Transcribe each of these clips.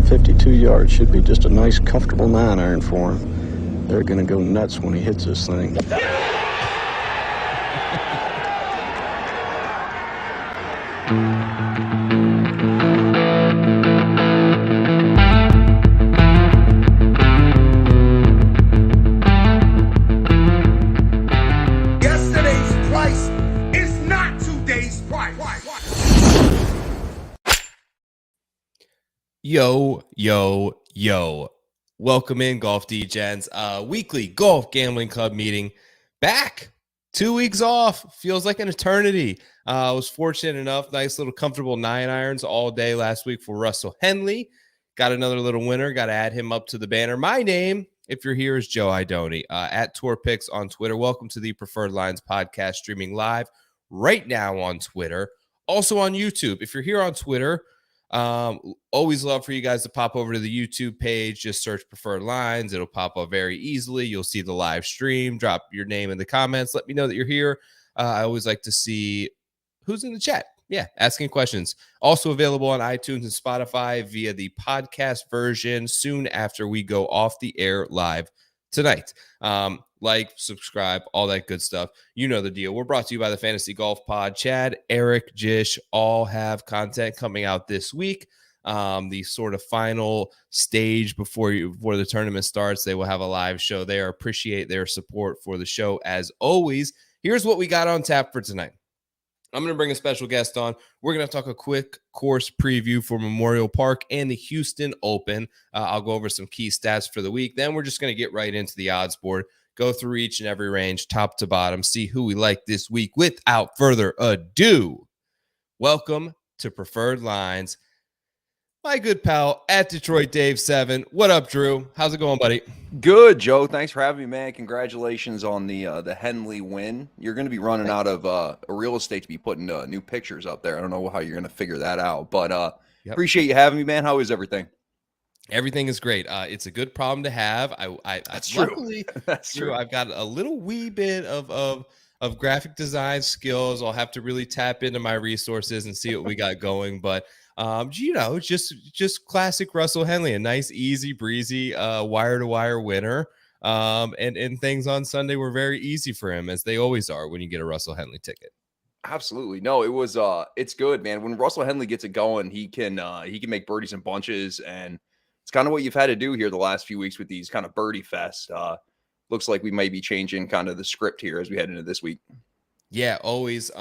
52 yards should be just a nice, comfortable 9-iron for him. They're going to go nuts when he hits this thing. Yesterday's price is not today's price. Yo. Welcome in, Golf Degens. Weekly Golf Gambling Club meeting. Back. 2 weeks off. Feels like an eternity. I was fortunate enough. Nice little comfortable 9-irons all day last week for Russell Henley. Got another little winner. Got to add him up to the banner. My name, if you're here, is Joe Idoni. At Tour Picks on Twitter. Welcome to the Preferred Lines podcast, streaming live right now on Twitter. Also on YouTube. If you're here on Twitter, always love for you guys to pop over to the YouTube page. Just search Preferred Lines. It'll pop up very easily. You'll see the live stream. Drop your name in the comments. Let me know that you're here. I always like to see who's in the chat. Yeah, asking questions. Also available on iTunes and Spotify via the podcast version soon after we go off the air live tonight. Like, subscribe, all that good stuff. You know the deal. We're brought to you by the Fantasy Golf Pod. Chad, Eric, Jish all have content coming out this week. The sort of final stage before the tournament starts, they will have a live show there. Appreciate their support for the show as always. Here's what we got on tap for tonight. I'm going to bring a special guest on. We're going to talk a quick course preview for Memorial Park and the Houston Open. I'll go over some key stats for the week. Then we're just going to get right into the odds board, go through each and every range, top to bottom, see who we like this week. Without further ado, welcome to Preferred Lines. My good pal at Detroit Dave 7. What up, Drew? How's it going, buddy? Good, Joe. Thanks for having me, man. Congratulations on the Henley win. You're going to be running out of real estate to be putting new pictures up there. I don't know how you're going to figure that out, but Appreciate you having me, man. How is everything? Everything is great. It's a good problem to have. That's luckily, true. That's true. I've got a little wee bit of graphic design skills. I'll have to really tap into my resources and see what we got going, but just classic Russell Henley, a nice, easy breezy, wire-to-wire winner. And things on Sunday were very easy for him, as they always are when you get a Russell Henley ticket. Absolutely. No, it was it's good, man. When Russell Henley gets it going, he can make birdies in bunches, and it's kind of what you've had to do here the last few weeks with these kind of birdie fest. Looks like we may be changing kind of the script here as we head into this week. Yeah, always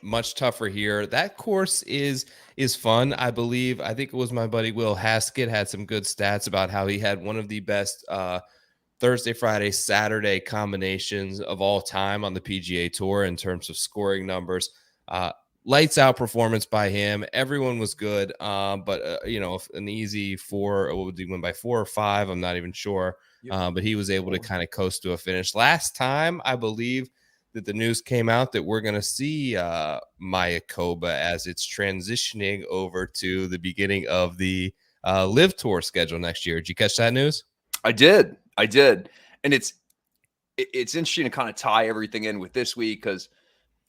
much tougher here. That course is fun. I think it was my buddy Will Haskett had some good stats about how he had one of the best Thursday, Friday, Saturday combinations of all time on the PGA Tour in terms of scoring numbers. Lights out performance by him. Everyone was good, but an easy 4. What would he win by 4 or 5? I'm not even sure. Yep. But he was able to kind of coast to a finish. Last time, I believe that the news came out that we're going to see Mayakoba as it's transitioning over to the beginning of the Live Tour schedule next year. Did you catch that news? I did. And it's interesting to kind of tie everything in with this week because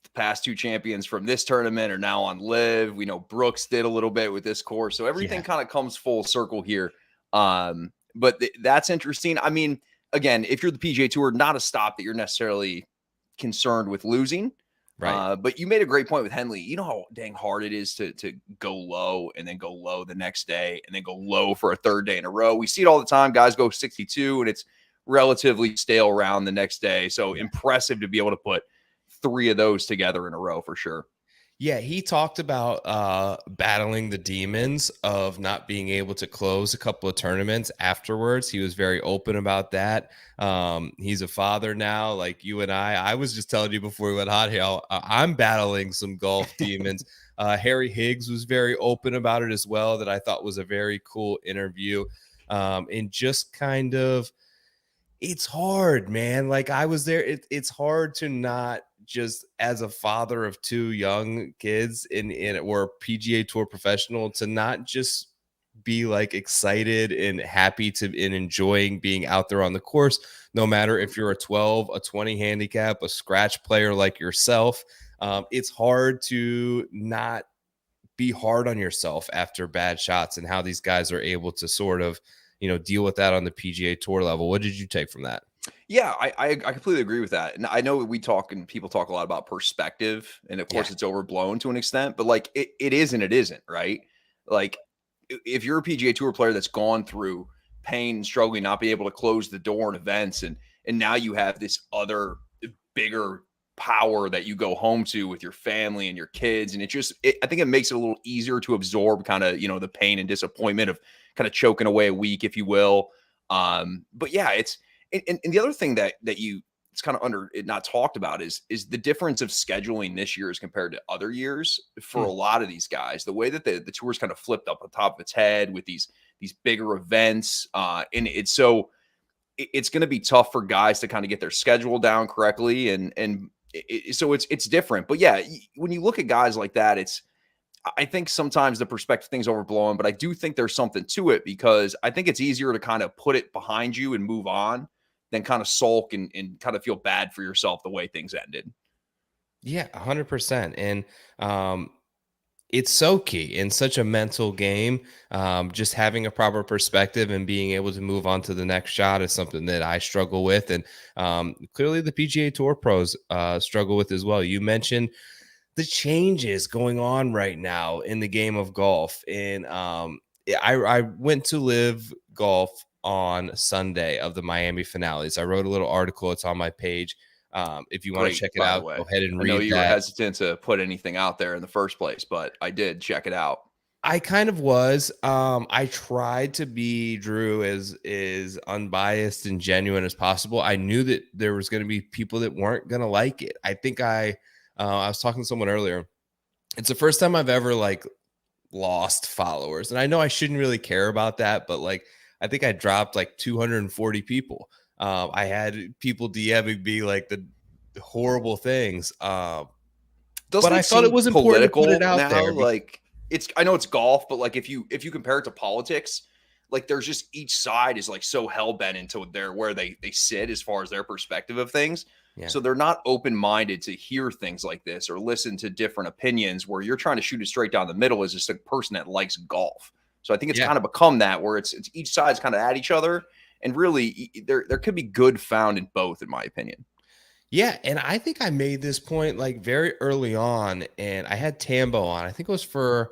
the past 2 champions from this tournament are now on Live. We know Brooks did a little bit with this course. So everything kind of comes full circle here. But that's interesting. I mean, again, if you're the PGA Tour, not a stop that you're necessarily concerned with losing. Right. But you made a great point with Henley. You know how dang hard it is to go low and then go low the next day and then go low for a third day in a row. We see it all the time. Guys go 62 and it's relatively stale round the next day. So impressive to be able to put 3 of those together in a row for sure. Yeah, he talked about battling the demons of not being able to close a couple of tournaments afterwards. He was very open about that. He's a father now, like you and I. I was just telling you before we went hot here, I'm battling some golf demons. Harry Higgs was very open about it as well, that I thought was a very cool interview. And just kind of, it's hard, man. Like I was there. It's hard to not, just as a father of 2 young kids or PGA Tour professional, to not just be like excited and happy and enjoying being out there on the course, no matter if you're a 12, a 20 handicap, a scratch player like yourself. It's hard to not be hard on yourself after bad shots, and how these guys are able to sort of, deal with that on the PGA Tour level. What did you take from that? Yeah, I completely agree with that. And I know we talk and people talk a lot about perspective, and of Yeah. course it's overblown to an extent, but like it is and it isn't, right? Like if you're a PGA Tour player that's gone through pain and struggling, not be able to close the door in events, and now you have this other bigger power that you go home to with your family and your kids, and I think it makes it a little easier to absorb kind of the pain and disappointment of kind of choking away a week, if you will. But yeah, and the other thing that it's kind of under it not talked about is the difference of scheduling this year as compared to other years for a lot of these guys. The way that the tour's kind of flipped up on top of its head with these bigger events, and it's going to be tough for guys to kind of get their schedule down correctly, so it's different. But yeah, when you look at guys like that, I think sometimes the perspective thing's overblown, but I do think there's something to it, because I think it's easier to kind of put it behind you and move on than kind of sulk and kind of feel bad for yourself the way things ended. Yeah, 100%. And it's so key in such a mental game. Just having a proper perspective and being able to move on to the next shot is something that I struggle with. And clearly the PGA Tour pros struggle with as well. You mentioned the changes going on right now in the game of golf. And I went to Live Golf on Sunday of the Miami finales. I wrote a little article. It's on my page. If you want to check it out, go ahead and read that. I know you were hesitant to put anything out there in the first place, but I did check it out. I kind of was. I tried to be, Drew, as unbiased and genuine as possible. I knew that there was going to be people that weren't going to like it. I think I was talking to someone earlier. It's the first time I've ever lost followers, and I know I shouldn't really care about that, but I think I dropped 240 people. I had people DMing me the horrible things. But I thought it was important to put it out there. I know it's golf, but if you compare it to politics, there's just each side is so hell bent into where they sit as far as their perspective of things. Yeah. So they're not open-minded to hear things like this or listen to different opinions, where you're trying to shoot it straight down the middle as just a person that likes golf. So I think it's kind of become that, where it's each side's kind of at each other, and really there could be good found in both, in my opinion. Yeah, and I think I made this point very early on, and I had Tambo on. I think it was for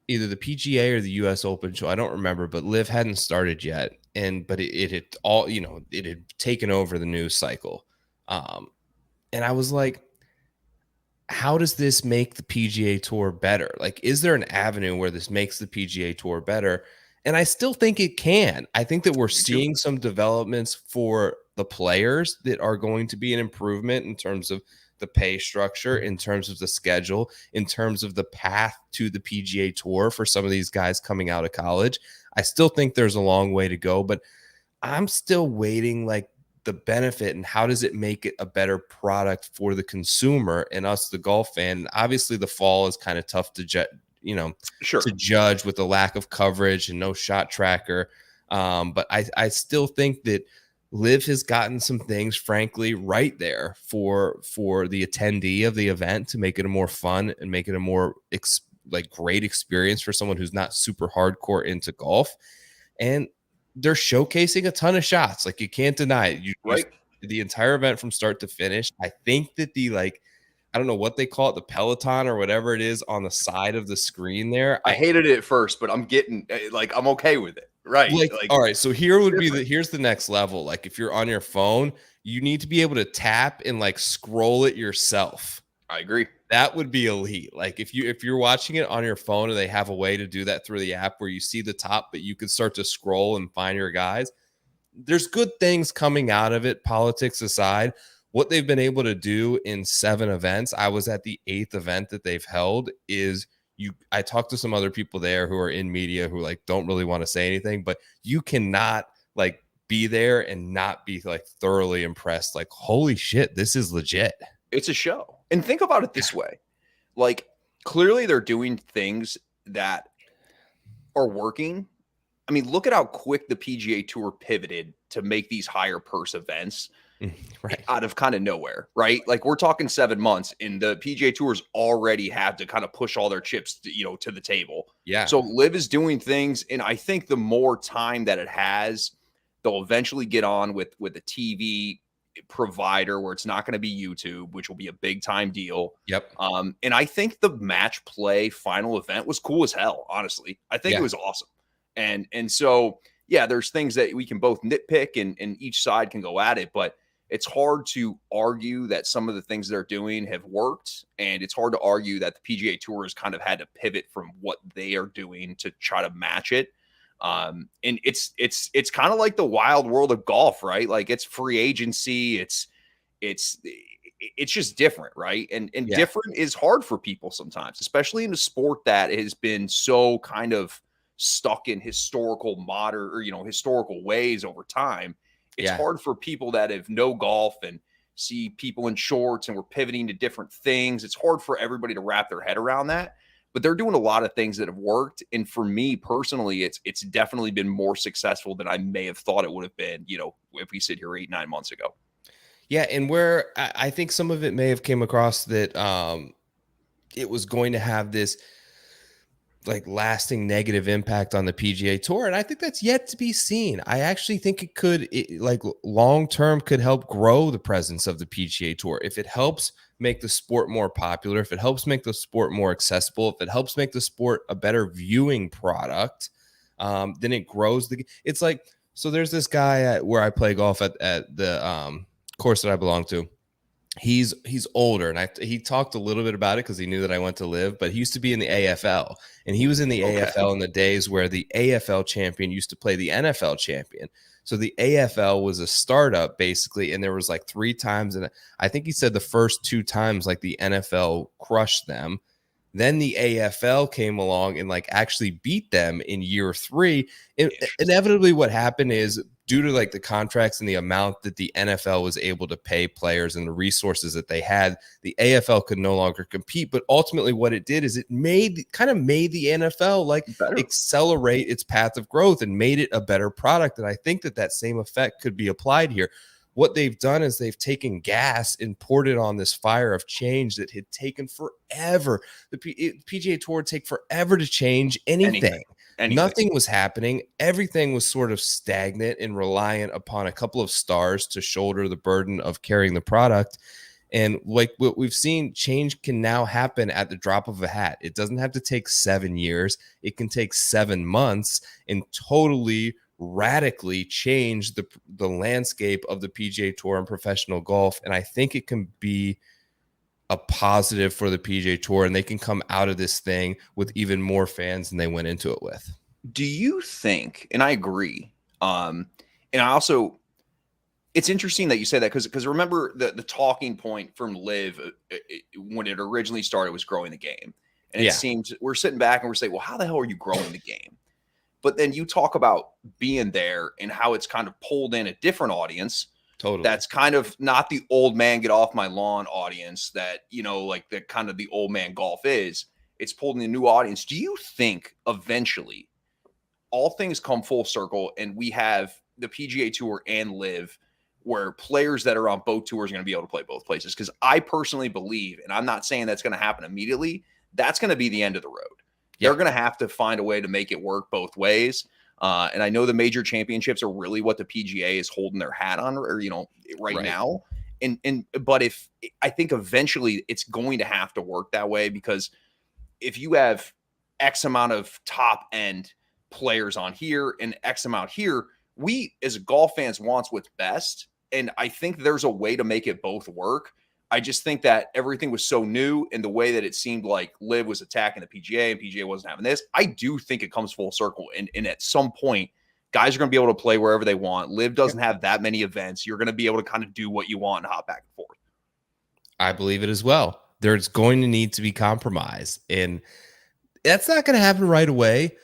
either the PGA or the US Open show. I don't remember, but Liv hadn't started yet. But it had all, it had taken over the news cycle. And I was like, how does this make the PGA Tour better? Is there an avenue where this makes the PGA Tour better? And I still think it can. I think that we're seeing some developments for the players that are going to be an improvement in terms of the pay structure, in terms of the schedule, in terms of the path to the PGA Tour for some of these guys coming out of college. I still think there's a long way to go, but I'm still waiting the benefit, and how does it make it a better product for the consumer and us, the golf fan. Obviously the fall is kind of tough to to judge with the lack of coverage and no shot tracker. But I still think that Liv has gotten some things, frankly, right there for the attendee of the event to make it a more fun and make it a more great experience for someone who's not super hardcore into golf. And they're showcasing a ton of shots. You can't deny it. The entire event from start to finish. I think that I don't know what they call it, the Peloton or whatever it is on the side of the screen there. I hated it at first, but I'm getting I'm okay with it. Right. All right. So here would be here's the next level. If you're on your phone, you need to be able to tap and scroll it yourself. I agree. That would be elite. If you're watching it on your phone and they have a way to do that through the app where you see the top, but you can start to scroll and find your guys. There's good things coming out of it, politics aside. What they've been able to do in 7 events, I was at the 8th event that they've held, I talked to some other people there who are in media who don't really want to say anything, but you cannot be there and not be thoroughly impressed. Holy shit, this is legit. It's a show. And think about it this way. Clearly they're doing things that are working. I mean, look at how quick the PGA Tour pivoted to make these higher purse events. Right. out of kind of nowhere, right? Like we're talking 7 months, and the PGA Tours already have to kind of push all their chips, to the table. Yeah. So Live is doing things, and I think the more time that it has, they'll eventually get on with a TV provider where it's not going to be YouTube, which will be a big time deal. Yep. And I think the match play final event was cool as hell. Honestly, I think it Yeah. was awesome. And so yeah, there's things that we can both nitpick, and each side can go at it, but it's hard to argue that some of the things they're doing have worked, and it's hard to argue that the PGA Tour has kind of had to pivot from what they are doing to try to match it. And it's kind of like the wild world of golf, right? Like it's free agency, it's just different, right? And Yeah. different is hard for people sometimes, especially in a sport that has been so kind of stuck in historical historical ways over time. It's Yeah. hard for people that have no golf and see people in shorts and we're pivoting to different things. It's hard for everybody to wrap their head around that. But they're doing a lot of things that have worked. And for me personally, it's definitely been more successful than I may have thought it would have been, if we sit here 8-9 months ago. Yeah, and where I think some of it may have came across that it was going to have this like lasting negative impact on the PGA Tour, and I think that's yet to be seen. I actually think it could, like long term, could help grow the presence of the PGA Tour if it helps make the sport more popular, if it helps make the sport more accessible, if it helps make the sport a better viewing product. Then it grows it's like, so there's this guy where I play golf at the course that I belong to. He's older, and he talked a little bit about it because he knew that I went to Live, but he used to be in the AFL, and he was in the AFL in the days where the AFL champion used to play the NFL champion. So the AFL was a startup basically, and there was like 3 times, and I think he said the first 2 times like the NFL crushed them. Then the AFL came along and like actually beat them in year 3. Inevitably, what happened is, due to like the contracts and the amount that the NFL was able to pay players and the resources that they had, the AFL could no longer compete. But ultimately what it did is it made the NFL like Better. accelerate its path of growth and made it a better product. And I think that same effect could be applied here. What they've done is they've taken gas and poured it on this fire of change that had taken forever. The PGA Tour would take forever to change anything. Nothing was happening. Everything was sort of stagnant and reliant upon a couple of stars to shoulder the burden of carrying the product. And like what we've seen, change can now happen at the drop of a hat. It doesn't have to take 7 years. It can take 7 months and totally radically change the landscape of the PGA Tour and professional golf. And I think it can be a positive for the PGA Tour, and they can come out of this thing with even more fans than they went into it with. Do you think, and I agree, and I also, it's interesting that you say that because remember the talking point from Live when it originally started was growing the game. And it seems we're sitting back and we're saying, well, how the hell are you growing the game? But then you talk about being there and how it's kind of pulled in a different audience. Totally. That's kind of not the old man get off my lawn audience that, like the kind of the old man golf is. It's pulled in a new audience. Do you think eventually all things come full circle and we have the PGA Tour and Live where players that are on both tours are going to be able to play both places? Because I personally believe, and I'm not saying that's going to happen immediately, that's going to be the end of the road. They're going to have to find a way to make it work both ways. And I know the major championships are really what the PGA is holding their hat on, or right now. But I think eventually it's going to have to work that way, because if you have X amount of top end players on here and X amount here, we as golf fans wants what's best, and I think there's a way to make it both work. I just think that everything was so new, and the way that it seemed like Liv was attacking the PGA and PGA wasn't having this, I do think it comes full circle. And at some point, guys are going to be able to play wherever they want. Liv doesn't have that many events. You're going to be able to kind of do what you want and hop back and forth. I believe it as well. There's going to need to be compromise, and that's not going to happen right away.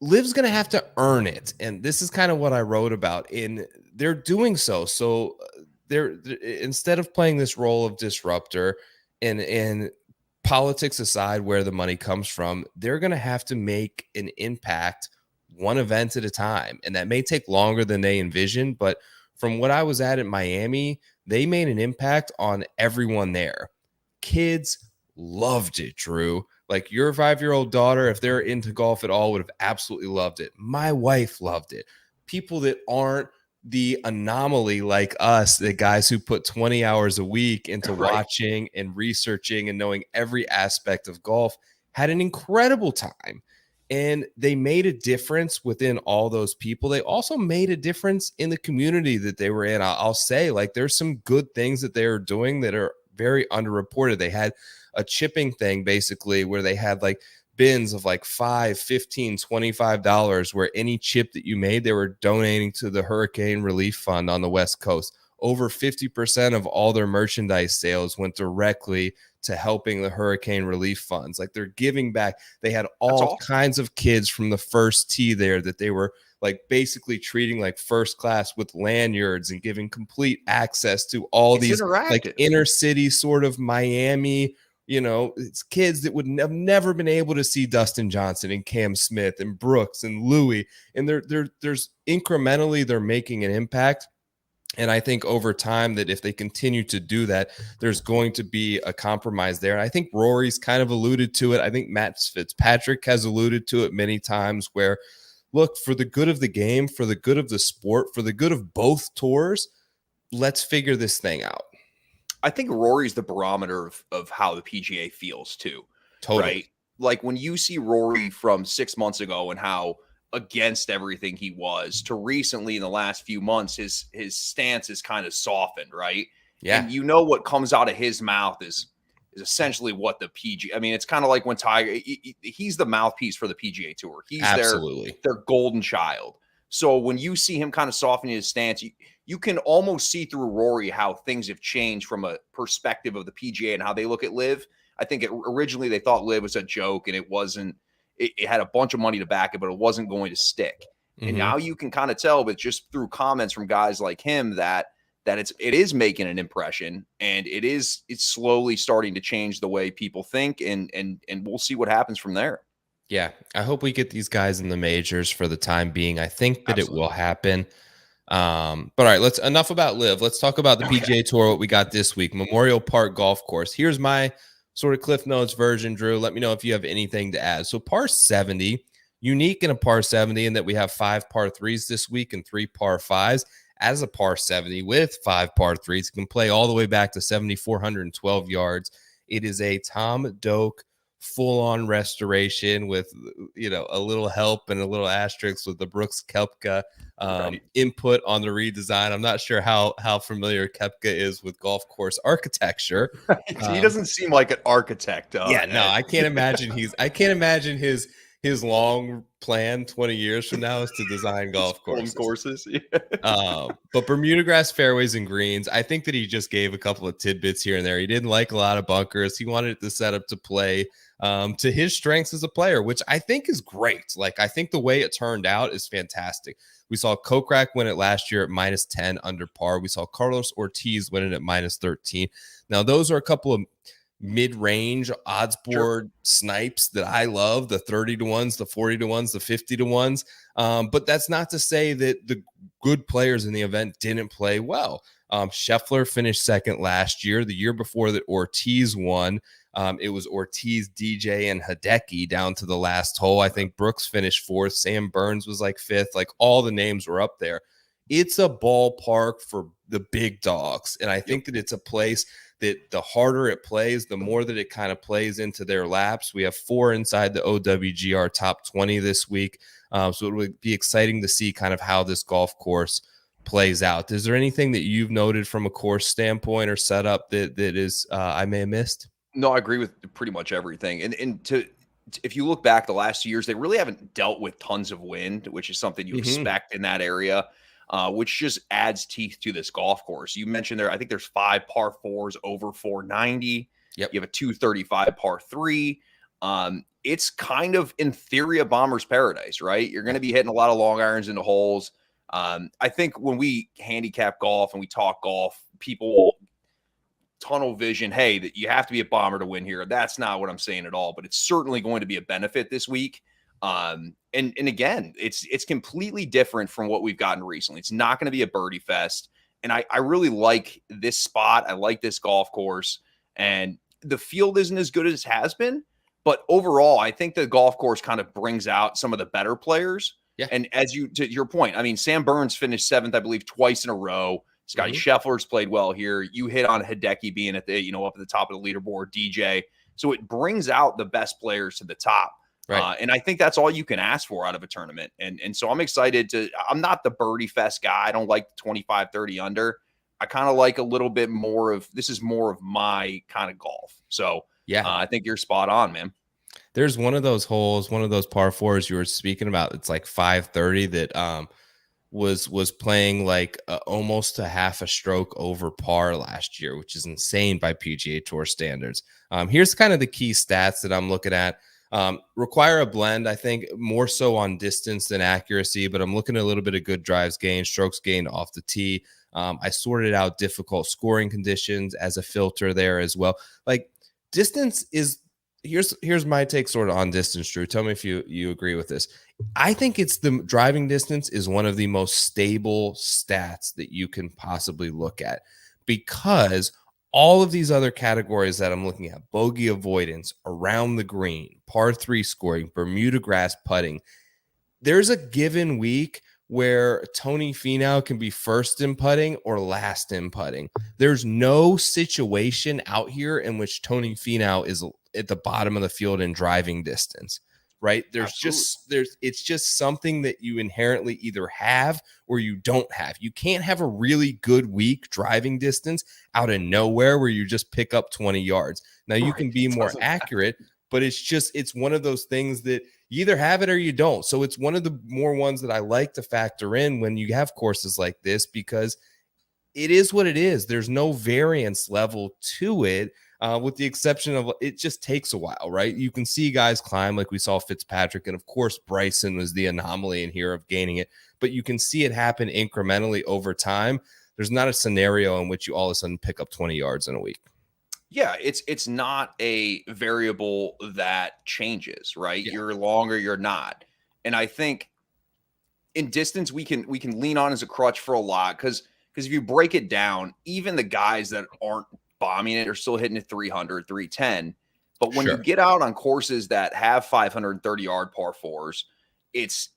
Liv's going to have to earn it. And this is kind of what I wrote about, and they're doing so. So they're instead of playing this role of disruptor and politics aside, where the money comes from, they're going to have to make an impact one event at a time. And that may take longer than they envision, but from what I was at Miami, they made an impact on everyone there. Kids loved it, Drew. Like your 5-year-old daughter, if they're into golf at all, would have absolutely loved it. My wife loved it. People that aren't the anomaly like us, the guys who put 20 hours a week into watching and researching and knowing every aspect of golf, had an incredible time. And they made a difference within all those people. They also made a difference in the community that they were in. I'll say, like, there's some good things that they are doing that are very underreported. They had a chipping thing basically where they had like bins of like $5, $15, $25 where any chip that you made, they were donating to the Hurricane Relief Fund on the West Coast. Over 50% of all their merchandise sales went directly to helping the hurricane relief funds. Like they're giving back. They had all kinds of kids from the first tee there that they were like basically treating like first class with lanyards and giving complete access to all these like inner city sort of Miami, you know, it's kids that would have never been able to see Dustin Johnson and Cam Smith and Brooks and Louis. And there's incrementally they're making an impact. And I think over time that if they continue to do that, there's going to be a compromise there. And I think Rory's kind of alluded to it. I think Matt Fitzpatrick has alluded to it many times where, look, for the good of the game, for the good of the sport, for the good of both tours, let's figure this thing out. I think Rory's the barometer of how the PGA feels too. Totally. Right? Like when you see Rory from 6 months ago and how against everything he was to recently in the last few months, his stance is kind of softened, right? Yeah. And you know what comes out of his mouth is essentially what the PGA, I mean, it's kind of like when Tiger, he's the mouthpiece for the PGA Tour. He's their golden child. So when you see him kind of softening his stance, you can almost see through Rory how things have changed from a perspective of the PGA and how they look at LIV. I think originally they thought LIV was a joke and it wasn't. It had a bunch of money to back it, but it wasn't going to stick. Mm-hmm. And now you can kind of tell, but just through comments from guys like him, that it is making an impression, and it's slowly starting to change the way people think, and we'll see what happens from there. Yeah, I hope we get these guys in the majors for the time being. I think that It will happen. But all right, enough about LIV. Let's talk about the PGA Tour. What we got this week, Memorial Park Golf Course. Here's my sort of Cliff Notes version, Drew. Let me know if you have anything to add. So par 70, unique in a par 70 in that we have 5 par 3s this week and 3 par 5s. As a par 70 with 5 par 3s, it can play all the way back to 7,412 yards. It is a Tom Doak full-on restoration with, you know, a little help and a little asterisk with the Brooks Koepka input on the redesign. I'm not sure how familiar Koepka is with golf course architecture. He doesn't seem like an architect. I can't imagine his long plan 20 years from now is to design golf courses. But Bermuda grass fairways and greens, I think that he just gave a couple of tidbits here and there. He didn't like a lot of bunkers. He wanted the setup to play to his strengths as a player, which I think is great. Like, I think the way it turned out is fantastic. We saw Kokrak win it last year at -10 under par. We saw Carlos Ortiz win it at -13. Now, those are a couple of mid-range odds board snipes that I love, the 30 to 1s, the 40 to 1s, the 50 to 1s. But that's not to say that the good players in the event didn't play well. Scheffler finished second last year. The year before that, Ortiz won. It was Ortiz, DJ, and Hideki down to the last hole. I think Brooks finished 4th. Sam Burns was like 5th. Like, all the names were up there. It's a ballpark for the big dogs. And I think that it's a place that the harder it plays, the more that it kind of plays into their laps. We have 4 inside the OWGR top 20 this week. So it would be exciting to see kind of how this golf course plays out. Is there anything that you've noted from a course standpoint or setup that is I may have missed? No, I agree with pretty much everything. And if you look back the last 2 years, they really haven't dealt with tons of wind, which is something you expect in that area. Which just adds teeth to this golf course. You mentioned there, I think there's 5 par 4s over 490. Yep. You have a 235 par 3. It's kind of, in theory, a bomber's paradise, right? You're going to be hitting a lot of long irons into holes. I think when we handicap golf and we talk golf, people tunnel vision, hey, that you have to be a bomber to win here. That's not what I'm saying at all, but it's certainly going to be a benefit this week. And And again, it's completely different from what we've gotten recently. It's not going to be a birdie fest. And I really like this spot. I like this golf course. And the field isn't as good as it has been. But overall, I think the golf course kind of brings out some of the better players. Yeah. And to your point, I mean, Sam Burns finished 7th, I believe, twice in a row. Scotty Scheffler's played well here. You hit on Hideki being at the, up at the top of the leaderboard, DJ. So it brings out the best players to the top. Right. And I think that's all you can ask for out of a tournament. And so I'm excited I'm not the birdie fest guy. I don't like 25, 30 under. I kind of like a little bit more this is more of my kind of golf. So yeah, I think you're spot on, man. There's one of those holes, one of those par fours you were speaking about. It's like 530 that was playing like almost a half a stroke over par last year, which is insane by PGA Tour standards. Here's kind of the key stats that I'm looking at. Require a blend, I think, more so on distance than accuracy, but I'm looking at a little bit of good drives gained, strokes gained off the tee. I sorted out difficult scoring conditions as a filter there as well. Like distance is here's my take sort of on distance, Drew. Tell me if you agree with this. I think it's the driving distance is one of the most stable stats that you can possibly look at, because all of these other categories that I'm looking at, bogey avoidance, around the green, par 3 scoring, Bermuda grass putting, there's a given week where Tony Finau can be first in putting or last in putting. There's no situation out here in which Tony Finau is at the bottom of the field in driving distance, right? It's just something that you inherently either have or you don't have. You can't have a really good week driving distance out of nowhere where you just pick up 20 yards. Now you can be more accurate, but it's one of those things that you either have it or you don't. So it's one of the more ones that I like to factor in when you have courses like this, because it is what it is. There's no variance level to it, with the exception of it just takes a while, right? You can see guys climb like we saw Fitzpatrick, and of course Bryson was the anomaly in here of gaining it, but you can see it happen incrementally over time. There's not a scenario in which you all of a sudden pick up 20 yards in a week. Yeah, it's not a variable that changes, right? Yeah. You're longer, you're not. And I think in distance we can lean on as a crutch for a lot, because if you break it down, even the guys that aren't bombing it are still hitting it 300, 310. But when you get out on courses that have 530-yard par fours, it's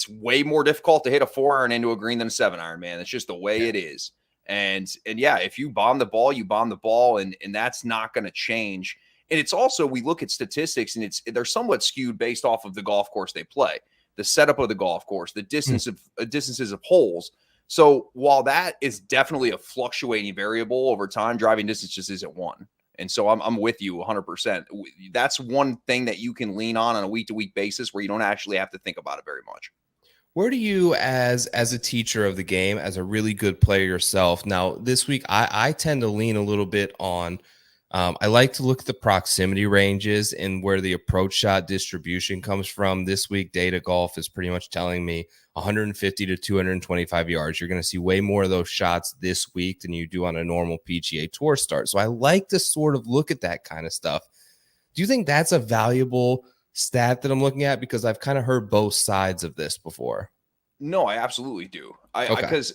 way more difficult to hit a 4-iron into a green than a 7-iron, man. It's just the way it is. And yeah, if you bomb the ball, you bomb the ball, and that's not going to change. And it's also, we look at statistics, and they're somewhat skewed based off of the golf course they play, the setup of the golf course, the distances of holes. So while that is definitely a fluctuating variable over time, driving distance just isn't one. And so I'm with you 100%. That's one thing that you can lean on a week-to-week basis where you don't actually have to think about it very much. Where do you, as a teacher of the game, as a really good player yourself, now this week I tend to lean a little bit on, I like to look at the proximity ranges and where the approach shot distribution comes from. This week, Data Golf is pretty much telling me 150 to 225 yards. You're going to see way more of those shots this week than you do on a normal PGA Tour start. So I like to sort of look at that kind of stuff. Do you think that's a valuable stat that I'm looking at? Because I've kind of heard both sides of this before. No, I absolutely do. Because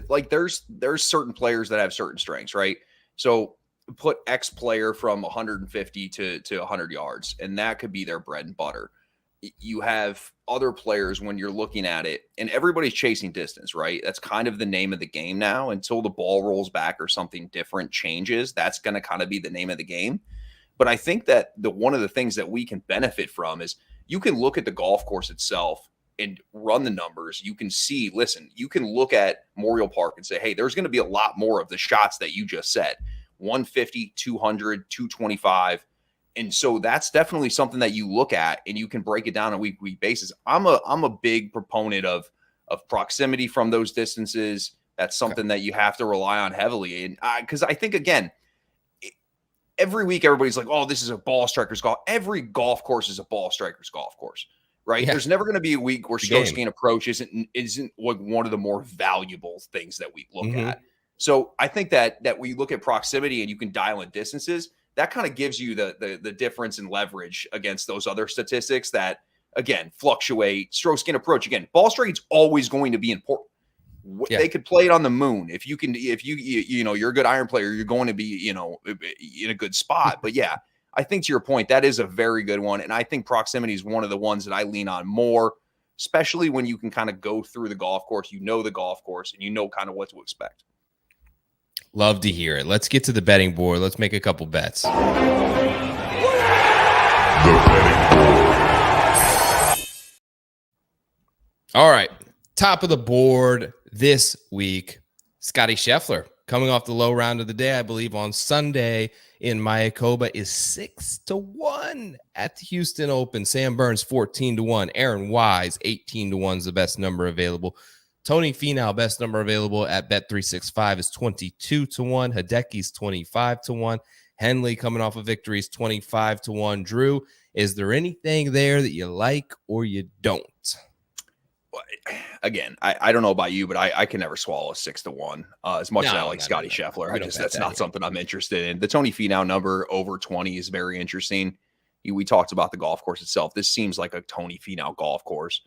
like there's certain players that have certain strengths, right? So put X player from 150 to 100 yards, and that could be their bread and butter. You have other players when you're looking at it, and everybody's chasing distance, right? That's kind of the name of the game now. Until the ball rolls back or something different changes, that's going to kind of be the name of the game. But I think that one of the things that we can benefit from is you can look at the golf course itself and run the numbers. You can see, listen, you can look at Memorial Park and say, hey, there's going to be a lot more of the shots that you just said, 150, 200, 225. And so that's definitely something that you look at and you can break it down on a week-to-week basis. I'm a big proponent of proximity from those distances. That's something that you have to rely on heavily. And because I think, again, every week everybody's like, oh, this is a ball striker's golf. Every golf course is a ball striker's golf course, right? Yeah. There's never going to be a week where strokes gained approach isn't like one of the more valuable things that we look at. So I think that we look at proximity and you can dial in distances. That kind of gives you the difference in leverage against those other statistics that again, fluctuate. Strokes gain approach, again, ball striking is always going to be important. Yeah. They could play it on the moon. If you can, if you know, you're a good iron player, you're going to be, you know, in a good spot. But yeah, I think to your point, that is a very good one. And I think proximity is one of the ones that I lean on more, especially when you can kind of go through the golf course, you know, the golf course, and you know kind of what to expect. Love to hear it. Let's get to the betting board. Let's make a couple bets. All right. Top of the board this week, Scotty Scheffler coming off the low round of the day, I believe on Sunday in Mayakoba, is 6-1 at the Houston Open. Sam Burns 14-1. Aaron Wise 18-1 is the best number available. Tony Finau, best number available at Bet365 is 22-1. Hideki's 25-1. Henley coming off of victory is 25-1. Drew, is there anything there that you like or you don't? Again, I don't know about you, but I can never swallow a 6-1. As much as I like Scotty Scheffler, that's not something I'm interested in. The Tony Finau number over 20 is very interesting. We talked about the golf course itself. This seems like a Tony Finau golf course.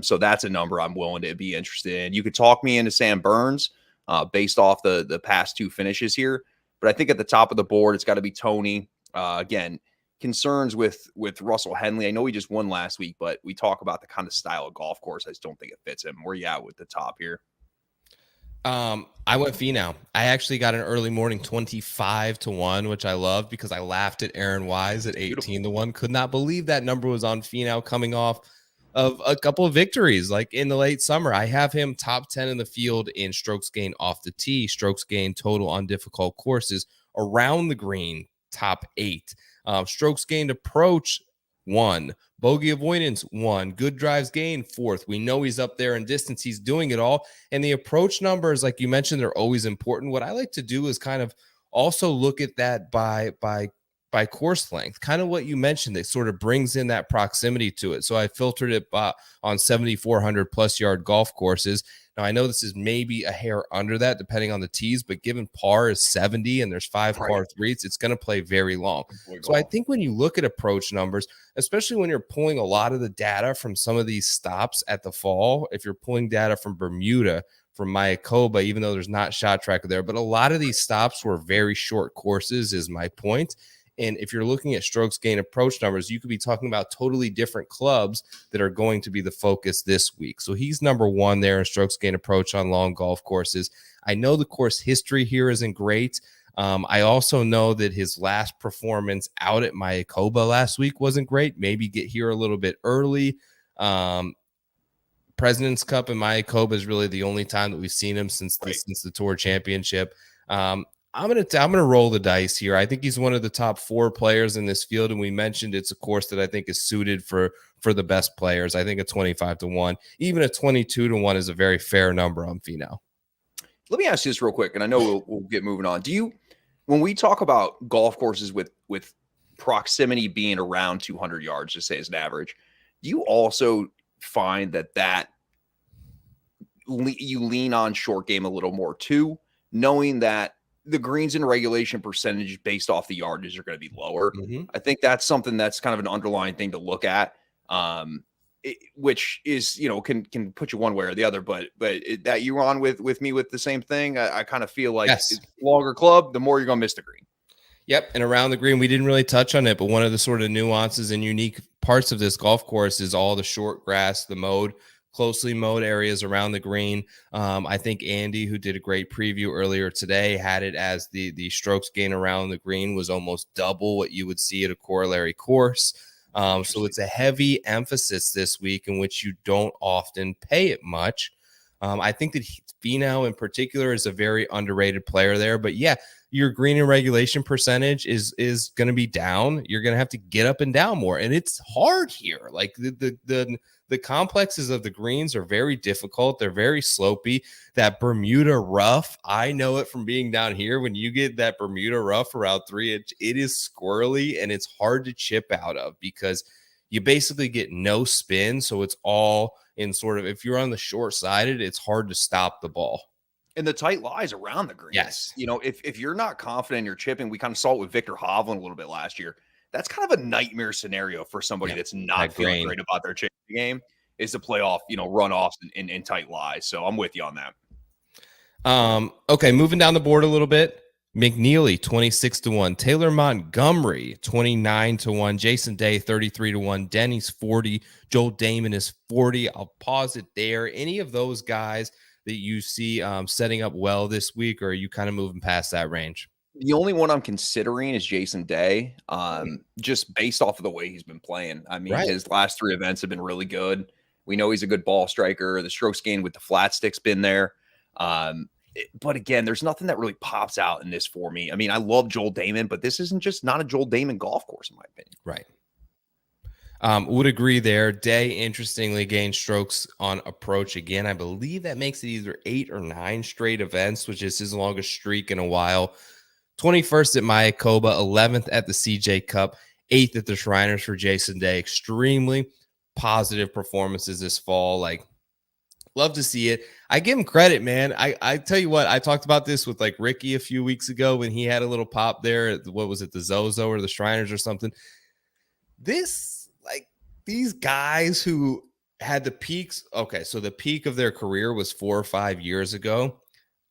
So that's a number I'm willing to be interested in. You could talk me into Sam Burns based off the past two finishes here, but I think at the top of the board, it's got to be Tony. Again, concerns with Russell Henley. I know he just won last week, but we talk about the kind of style of golf course. I just don't think it fits him. Where you at with the top here? I went Finau. I actually got an early morning 25-1, which I love because I laughed at Aaron Wise at 18-1. Could not believe that number was on Finau coming off of a couple of victories like in the late summer. I have him top 10 in the field in strokes gained off the tee, strokes gained total on difficult courses, around the green, top 8. Strokes gained approach 1, bogey avoidance 1, good drives gained 4th. We know he's up there in distance. He's doing it all. And the approach numbers, like you mentioned, they're always important. What I like to do is kind of also look at that by course length, kind of what you mentioned, that sort of brings in that proximity to it. So I filtered it on 7,400 plus yard golf courses. Now, I know this is maybe a hair under that, depending on the tees, but given par is 70 and there's 5 par 3s, it's going to play very long. So I think when you look at approach numbers, especially when you're pulling a lot of the data from some of these stops at the fall, if you're pulling data from Bermuda, from Mayakoba, even though there's not shot tracker there, but a lot of these stops were very short courses is my point. And if you're looking at strokes gain approach numbers, you could be talking about totally different clubs that are going to be the focus this week. So he's number 1 there in strokes gain approach on long golf courses. I know the course history here isn't great. I also know that his last performance out at Mayakoba last week wasn't great. Maybe get here a little bit early. President's Cup and Mayakoba is really the only time that we've seen him since the Tour Championship. I'm gonna roll the dice here. I think he's one of the top 4 players in this field, and we mentioned it's a course that I think is suited for the best players. I think a 25-1, even a 22-1 is a very fair number on Finau. Let me ask you this real quick, and I know we'll get moving on. Do you, when we talk about golf courses with proximity being around 200 yards, just say as an average, do you also find that you lean on short game a little more too, knowing that the greens in regulation percentage based off the yardage are going to be lower? Mm-hmm. I think that's something that's kind of an underlying thing to look at, which is, you know, can put you one way or the other. But that you're on with me with the same thing. I kind of feel like it's longer club, the more you're going to miss the green. Yep. And around the green, we didn't really touch on it, but one of the sort of nuances and unique parts of this golf course is all the short grass, the closely mowed areas around the green. I think Andy, who did a great preview earlier today, had it as the strokes gain around the green was almost double what you would see at a corollary course. So it's a heavy emphasis this week in which you don't often pay it much. I think that Finau in particular is a very underrated player there, but yeah, your green and regulation percentage is going to be down. You're going to have to get up and down more. And it's hard here. Like the complexes of the greens are very difficult. They're very slopey. That Bermuda rough, I know it from being down here. When you get that Bermuda rough around 3 inch, it is squirrely and it's hard to chip out of because you basically get no spin. So it's all in sort of, if you're on the short sided, it's hard to stop the ball. And the tight lies around the greens. Yes. You know, if you're not confident in your chipping, we kind of saw it with Victor Hovland a little bit last year. That's kind of a nightmare scenario for somebody that's not feeling great about their game, is to play off, run offs and tight lies. So I'm with you on that. Okay, moving down the board a little bit. McNeely 26-1, Taylor Montgomery 29-1, Jason Day 33-1, Denny's 40, Joel Damon is 40. I'll pause it there. Any of those guys that you see setting up well this week, or are you kind of moving past that range? The only one I'm considering is Jason Day, just based off of the way he's been playing. I mean, his last 3 events have been really good. We know he's a good ball striker. The strokes gained with the flat stick's been there. But again, there's nothing that really pops out in this for me. I mean, I love Joel Damon, but this isn't just not a Joel Damon golf course, in my opinion. Right. Would agree there. Day, interestingly, gained strokes on approach again. I believe that makes it either 8 or 9 straight events, which is his longest streak in a while. 21st at Mayakoba, 11th at the CJ Cup, 8th at the Shriners for Jason Day. Extremely positive performances this fall. Like, love to see it. I give him credit, man. I tell you what, I talked about this with like Ricky a few weeks ago when he had a little pop there. What was it, the Zozo or the Shriners or something? These guys who had the peaks. Okay, so the peak of their career was 4 or 5 years ago.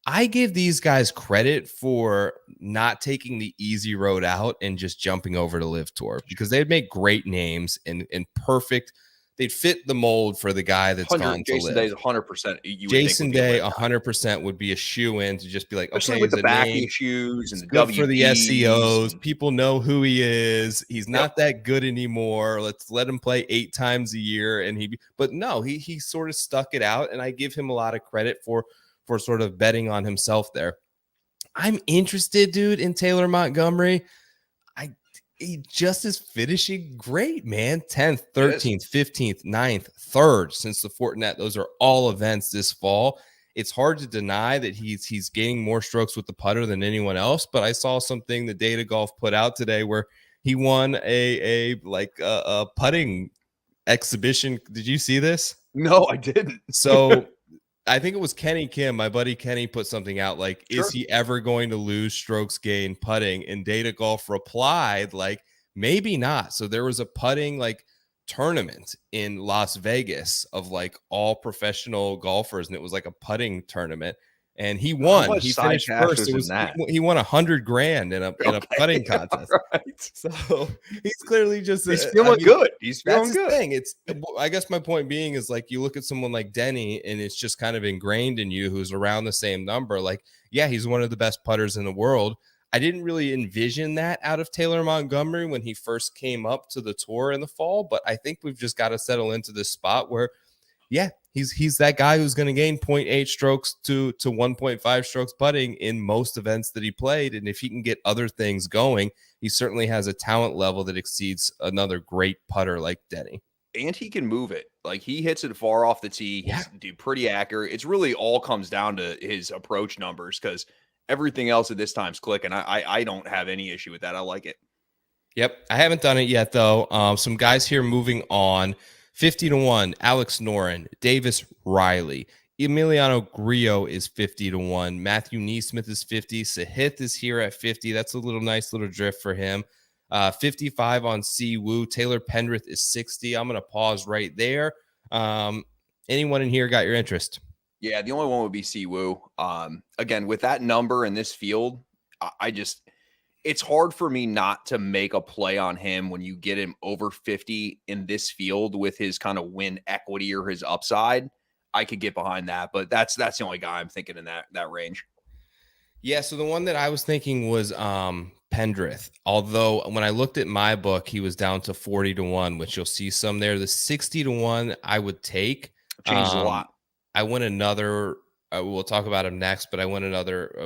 I give these guys credit for not taking the easy road out and just jumping over to Live Tour, because they'd make great names and perfect. They'd fit the mold for the guy that's gone to Jason Live. Day's 100%. Jason Day 100% would be a shoe-in to just be like, especially okay, with the back name, issues and the good WBs for the SEOs. People know who he is. He's not that good anymore. Let's let him play 8 times a year. But no, he sort of stuck it out, and I give him a lot of credit for sort of betting on himself there. I'm interested, dude, in Taylor Montgomery. He just is finishing great, man. 10th, 13th, 15th, 9th, 3rd since the Fortinet. Those are all events this fall. It's hard to deny that he's gaining more strokes with the putter than anyone else, but I saw something that Data Golf put out today where he won a putting exhibition. Did you see this? No, I didn't. So I think it was Kenny Kim, my buddy Kenny, put something out like, is he ever going to lose strokes gained putting? And Data Golf replied like, maybe not. So there was a putting like tournament in Las Vegas of like all professional golfers, and it was like a putting tournament, and he won. He finished first. He won $100,000 in a putting contest. Right. So he's clearly just he's feeling good. He's feeling good. Thing. I guess my point being is like, you look at someone like Denny, and it's just kind of ingrained in you, who's around the same number. Like, yeah, he's one of the best putters in the world. I didn't really envision that out of Taylor Montgomery when he first came up to the tour in the fall, but I think we've just got to settle into this spot where, yeah, he's that guy who's going to gain 0.8 strokes to 1.5 strokes putting in most events that he played. And if he can get other things going, he certainly has a talent level that exceeds another great putter like Denny. And he can move it. Like, he hits it far off the tee. He's pretty accurate. It's really all comes down to his approach numbers, because everything else at this time's clicking. I don't have any issue with that. I like it. Yep. I haven't done it yet, though. Some guys here moving on. 50-1, Alex Noren, Davis Riley. Emiliano Grillo is 50-1. Matthew Neesmith is 50. Sahith is here at 50. That's a nice little drift for him. 55 on Si Woo. Taylor Pendrith is 60. I'm going to pause right there. Anyone in here got your interest? Yeah, the only one would be Si Woo. Again, with that number in this field, it's hard for me not to make a play on him when you get him over 50 in this field with his kind of win equity or his upside. I could get behind that, but that's the only guy I'm thinking in that range. Yeah, so the one that I was thinking was Pendrith. Although when I looked at my book, he was down to 40-1, which you'll see some there. The 60-1 I would take. Changed a lot. I went another. We'll talk about him next, but I went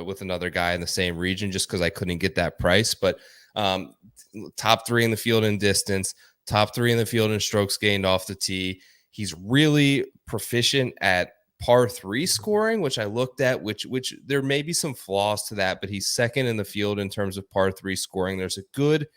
with another guy in the same region just because I couldn't get that price. But top 3 in the field in distance, top 3 in the field in strokes gained off the tee. He's really proficient at par 3 scoring, which I looked at, which there may be some flaws to that, but he's second in the field in terms of par 3 scoring. There's a good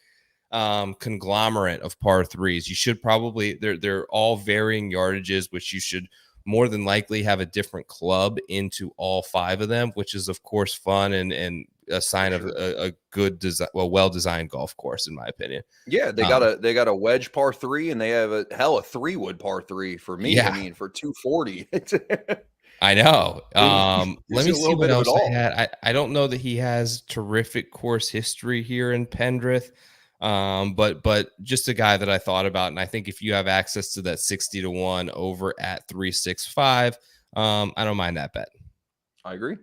conglomerate of par 3s. You should probably, they're all varying yardages, which you should more than likely have a different club into all 5 of them, which is of course fun and a sign of a good design, well-designed golf course, in my opinion. Yeah, they got a wedge par 3, and they have a 3-wood par 3 for me. Yeah. I mean, for 240. I know. Let me a see little what bit of else it I all. had. I don't know that he has terrific course history here in Pendrith. But just a guy that I thought about, and I think if you have access to that 60-1 over at 365, I don't mind that bet. I agree.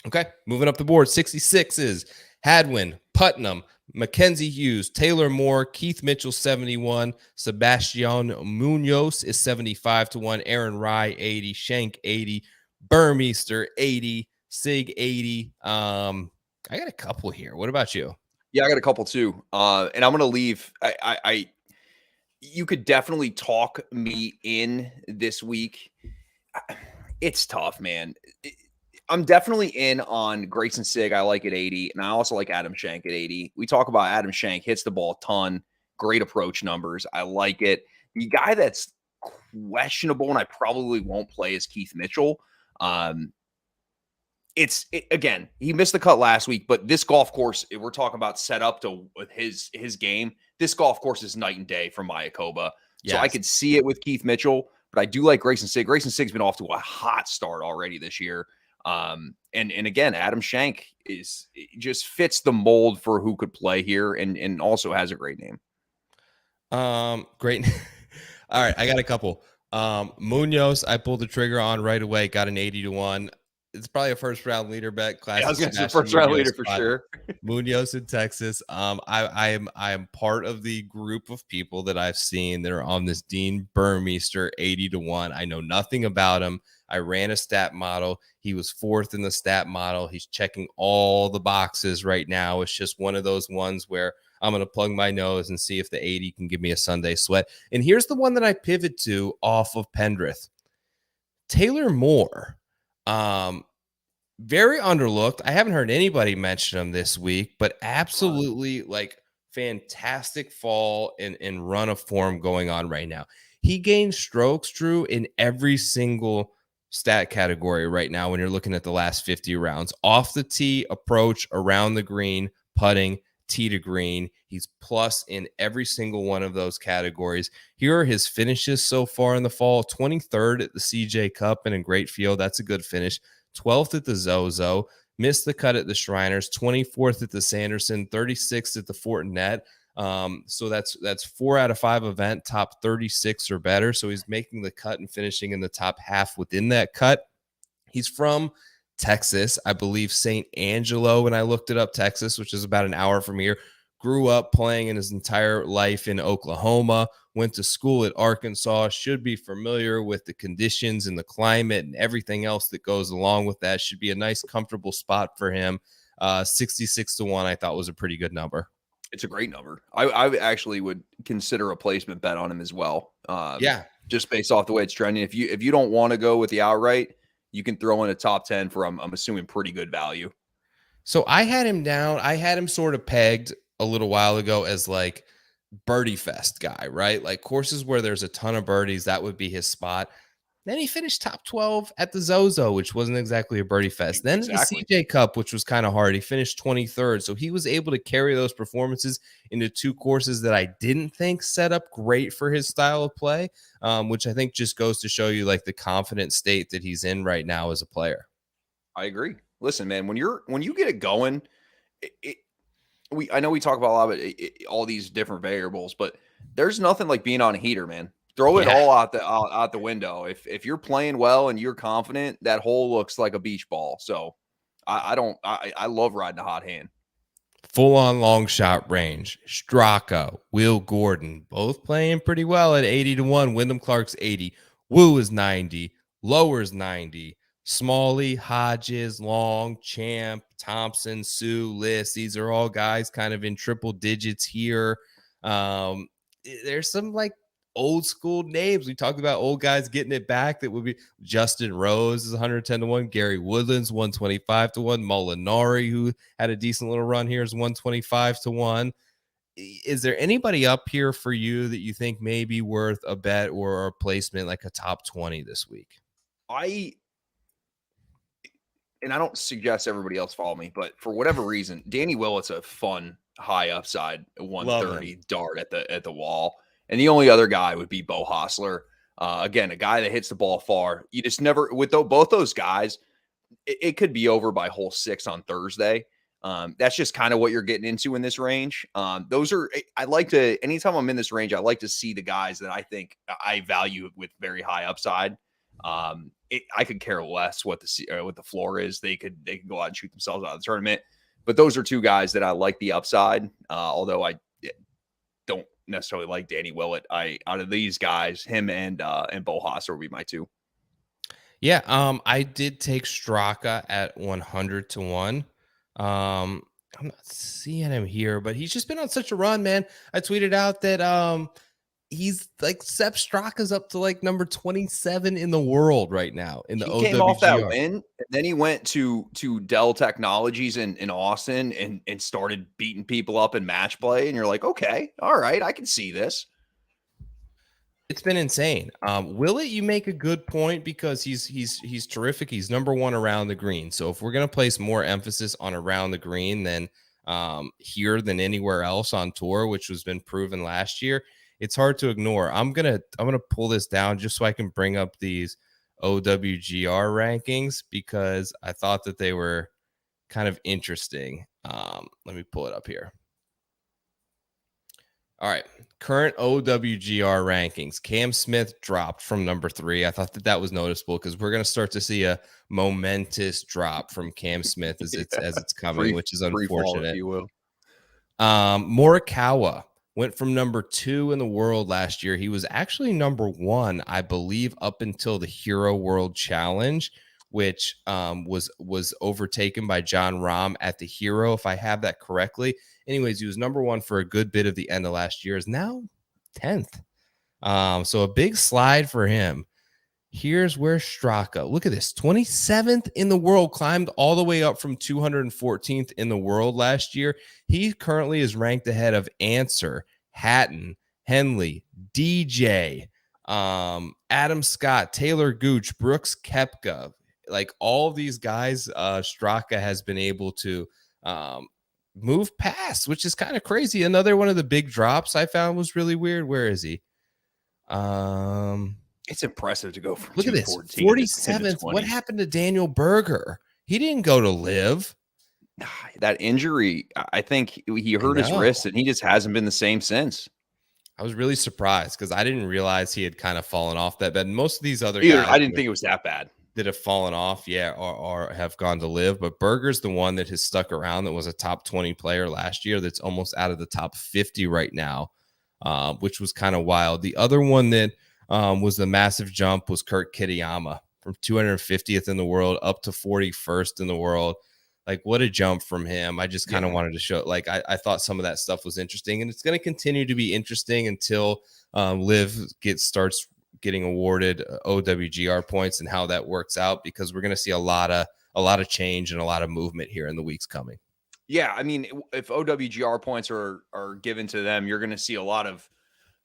Okay, moving up the board, 66 is Hadwin, Putnam, Mackenzie Hughes, Taylor Moore, Keith Mitchell 71, Sebastian Munoz is 75-1, Aaron Rye 80, Shank 80, Burmeister 80, Sig 80. I got a couple here. What about you? Yeah, I got a couple too. And I'm gonna leave. You could definitely talk me in this week. It's tough, man. I'm definitely in on Grayson Sig. I like at 80, and I also like Adam Shank at 80. We talk about Adam Shank, hits the ball a ton, great approach numbers. I like it. The guy that's questionable, and I probably won't play, is Keith Mitchell. Again, he missed the cut last week, but this golf course, if we're talking about set up to with his game, this golf course is night and day from Mayakoba. Yes. So I could see it with Keith Mitchell, but I do like Grayson Sig. Grayson Sig's been off to a hot start already this year. And again, Adam Shank just fits the mold for who could play here, and also has a great name. Great. All right, I got a couple. Munoz, I pulled the trigger on right away, got an 80-1. It's probably a first round leader bet. Yeah, I was going to say first round leader for sure. Munoz in Texas. I am part of the group of people that I've seen that are on this Dean Burmeister 80-1. I know nothing about him. I ran a stat model. He was 4th in the stat model. He's checking all the boxes right now. It's just one of those ones where I'm going to plug my nose and see if the 80 can give me a Sunday sweat. And here's the one that I pivot to off of Pendrith. Taylor Moore. Very underlooked. I haven't heard anybody mention him this week, but absolutely like fantastic fall and run of form going on right now. He gained strokes, Drew, in every single stat category right now when you're looking at the last 50 rounds. Off the tee, approach, around the green, putting, tee to green. He's plus in every single one of those categories. Here are his finishes so far in the fall. 23rd at the CJ Cup in a great field. That's a good finish. 12th at the Zozo, missed the cut at the Shriners, 24th at the Sanderson, 36th at the Fortinet. So that's 4 out of 5 event, top 36 or better. So he's making the cut and finishing in the top half within that cut. He's from Texas, I believe St. Angelo, when I looked it up, Texas, which is about an hour from here. Grew up playing in his entire life in Oklahoma, went to school at Arkansas, should be familiar with the conditions and the climate and everything else that goes along with that. Should be a nice, comfortable spot for him. 66-1, I thought was a pretty good number. It's a great number. I actually would consider a placement bet on him as well. Yeah. Just based off the way it's trending. If you don't want to go with the outright, you can throw in a top 10 for, I'm assuming, pretty good value. So I had him down. I had him sort of pegged a little while ago as like birdie fest guy, right? Like courses where there's a ton of birdies, that would be his spot. Then he finished top 12 at the Zozo, which wasn't exactly a birdie fest. Then exactly. The CJ Cup, which was kind of hard. He finished 23rd. So he was able to carry those performances into 2 courses that I didn't think set up great for his style of play, which I think just goes to show you like the confident state that he's in right now as a player. I agree. Listen, man, when you get it going, I know we talk about a lot of all these different variables, but there's nothing like being on a heater, man. Throw it all out the window. If you're playing well and you're confident, that hole looks like a beach ball. So I love riding a hot hand. Full on long shot range. Straka, Will Gordon, both playing pretty well at 80-1. Wyndham Clark's 80. Woo is 90. Lower's 90. Smalley, Hodges, Long, Champ, Thompson, Sue, Liss. These are all guys kind of in triple digits here. There's some like old school names. We talked about old guys getting it back. That would be Justin Rose is 110-1. Gary Woodland's 125-1. Molinari, who had a decent little run here, is 125-1. Is there anybody up here for you that you think may be worth a bet or a placement, like a top 20 this week? and I don't suggest everybody else follow me, but for whatever reason, Danny Willett's a fun high upside 130 dart at the wall. And the only other guy would be Bo Hostler. Again, a guy that hits the ball far. You just never with both those guys, it could be over by hole 6 on Thursday. That's just kind of what you're getting into in this range. Those are, I like to, anytime I'm in this range, I like to see the guys that I think I value with very high upside. I could care less what the floor is. They could go out and shoot themselves out of the tournament. But those are two guys that I like the upside. Although I don't necessarily like Danny Willett. Out of these guys, him and Bo Hostler would be my two. Yeah, I did take Straka at 100 to 1. I'm not seeing him here, but he's just been on such a run, man. I tweeted out that he's like Sepp Straka's up to like number 27 in the world right now in the OWGR. He came off that win, and then he went to Dell Technologies in Austin and started beating people up in match play. And you're like, okay, all right, I can see this. It's been insane. Willett, you make a good point because he's terrific. He's number 1 around the green. So if we're gonna place more emphasis on around the green than here than anywhere else on tour, which has been proven last year, it's hard to ignore. I'm gonna pull this down just so I can bring up these OWGR rankings because I thought that they were kind of interesting. Let me pull it up here. All right, current OWGR rankings. Cam Smith dropped from number 3. I thought that was noticeable because we're going to start to see a momentous drop from Cam Smith as it's coming, which is unfortunate. Fall, if you will. Morikawa went from number 2 in the world last year. He was actually number 1, I believe, up until the Hero World Challenge, which was overtaken by John Rahm at the Hero, if I have that correctly. Anyways, he was number 1 for a good bit of the end of last year. Is now 10th. So a big slide for him. Here's where Straka, look at this, 27th in the world, climbed all the way up from 214th in the world last year. He currently is ranked ahead of Answer, Hatton, Henley, DJ, Adam Scott, Taylor Gooch, Brooks Koepka. Like all of these guys, Straka has been able to move past, which is kind of crazy. Another one of the big drops I found was really weird. Where is he? It's impressive to go from look at this 47th. What happened to Daniel Berger? He didn't go to live. That injury, I think he hurt his wrist and he just hasn't been the same since. I was really surprised because I didn't realize he had kind of fallen off that bed. Most of these other guys, I didn't think it was that bad. That have fallen off, or have gone to live. But Berger's the one that has stuck around, that was a top 20 player last year, that's almost out of the top 50 right now, which was kind of wild. The other one that was the massive jump was Kurt Kitayama from 250th in the world up to 41st in the world. Like, what a jump from him. I just kind of wanted to show, like, I thought some of that stuff was interesting, and it's going to continue to be interesting until Liv starts getting awarded OWGR points and how that works out, because we're going to see a lot of change and a lot of movement here in the weeks coming. Yeah, I mean, if OWGR points are given to them, you're going to see a lot of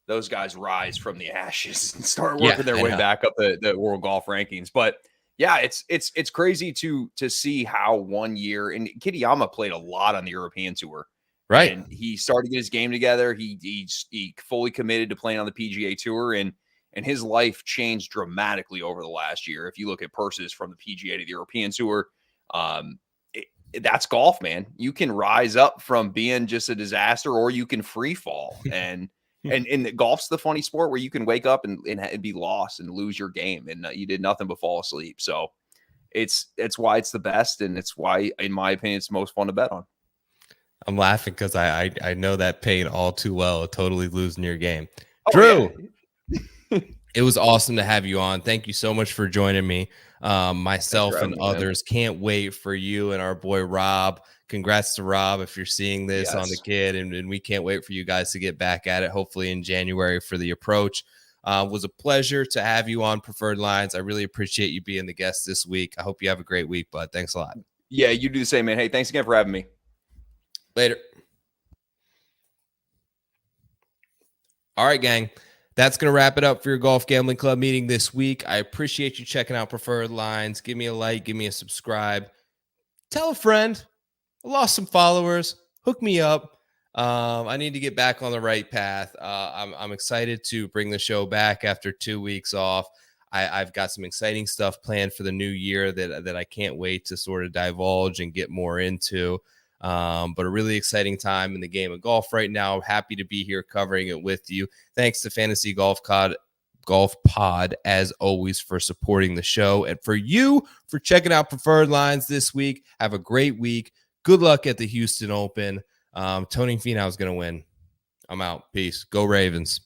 those guys rise from the ashes and start working their way back up the world golf rankings. But yeah, it's crazy to see how 1 year, and Kitayama played a lot on the European tour, right? And he started to get his game together. He fully committed to playing on the PGA tour, and his life changed dramatically over the last year. If you look at purses from the PGA to the European tour, that's golf, man. You can rise up from being just a disaster, or you can free fall. And golf's the funny sport where you can wake up and be lost and lose your game, and you did nothing but fall asleep. So it's why it's the best, and it's why, in my opinion, it's the most fun to bet on. I'm laughing because I know that pain all too well, totally losing your game. Oh, Drew. Yeah. It was awesome to have you on. Thank you so much for joining me. Myself and others can't wait for you and our boy Rob. Congrats to Rob if you're seeing this on the kid, and we can't wait for you guys to get back at it, hopefully in January for the approach. It was a pleasure to have you on Preferred Lines. I really appreciate you being the guest this week. I hope you have a great week, bud. Thanks a lot. Yeah, you do the same, man. Hey, thanks again for having me. Later. All right, gang. That's going to wrap it up for your Golf Gambling Club meeting this week. I appreciate you checking out Preferred Lines. Give me a like, give me a subscribe. tell a friend. I lost some followers. Hook me up. I need to get back on the right path. I'm excited to bring the show back after 2 weeks off. I've got some exciting stuff planned for the new year that I can't wait to sort of divulge and get more into. But a really exciting time in the game of golf right now. Happy to be here covering it with you. Thanks to Fantasy Golf Pod, as always, for supporting the show, and for you for checking out Preferred Lines this week. Have a great week. Good luck at the Houston Open. Tony Finau is going to win. I'm out. Peace. Go Ravens.